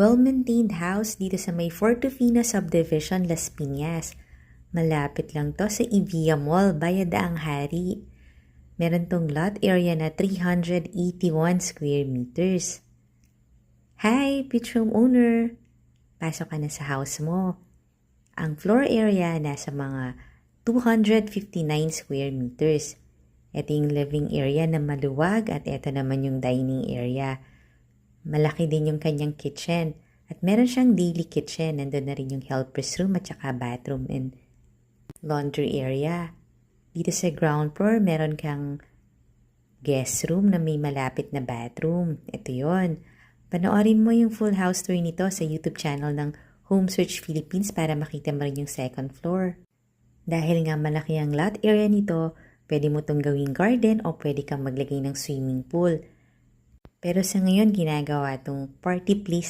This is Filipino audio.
Well-maintained house dito sa may Fortufino Subdivision, Las Piñas. Malapit lang to sa Evia Mall, Bayadaang Hari. Meron tong lot area na 381 square meters. Hi, beach home owner! Pasok ka na sa house mo. Ang floor area nasa mga 259 square meters. Ito yung living area na maluwag at ito naman yung dining area. Malaki din yung kanyang kitchen at meron siyang daily kitchen. Nandun na rin yung helper's room at saka bathroom and laundry area. Dito sa ground floor, meron kang guest room na may malapit na bathroom. Ito yon. Panoorin mo yung full house tour nito sa YouTube channel ng Home Search Philippines para makita mo rin yung second floor. Dahil nga malaki ang lot area nito, pwede mo itong gawing garden o pwede kang maglagay ng swimming pool. Pero sa ngayon, ginagawa itong party place